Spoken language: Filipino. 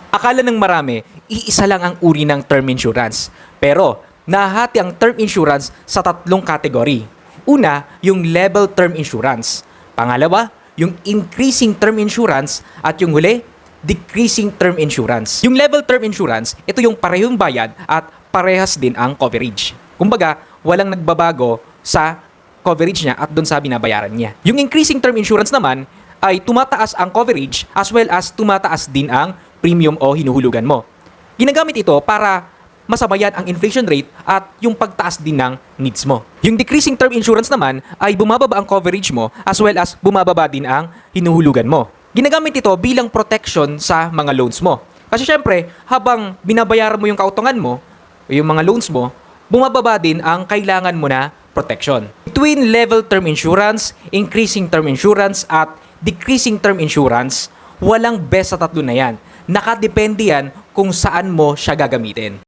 Akala ng marami, iisa lang ang uri ng term insurance. Pero, nahati ang term insurance sa tatlong kategory. Una, yung level term insurance. Pangalawa, yung increasing term insurance. At yung huli, decreasing term insurance. Yung level term insurance, ito yung parehong bayad at parehas din ang coverage. Kumbaga, walang nagbabago sa coverage niya at doon sa binabayaran niya. Yung increasing term insurance naman ay tumataas ang coverage as well as tumataas din ang premium o hinuhulugan mo. Ginagamit ito para masabayan ang inflation rate at yung pagtaas din ng needs mo. Yung decreasing term insurance naman ay bumababa ang coverage mo as well as bumababa din ang hinuhulugan mo. Ginagamit ito bilang protection sa mga loans mo. Kasi syempre, habang binabayaran mo yung kautangan mo, o yung mga loans mo, bumababa din ang kailangan mo na protection. Between level term insurance, increasing term insurance, at decreasing term insurance, walang best sa tatlo na yan. Nakadepende yan kung saan mo siya gagamitin.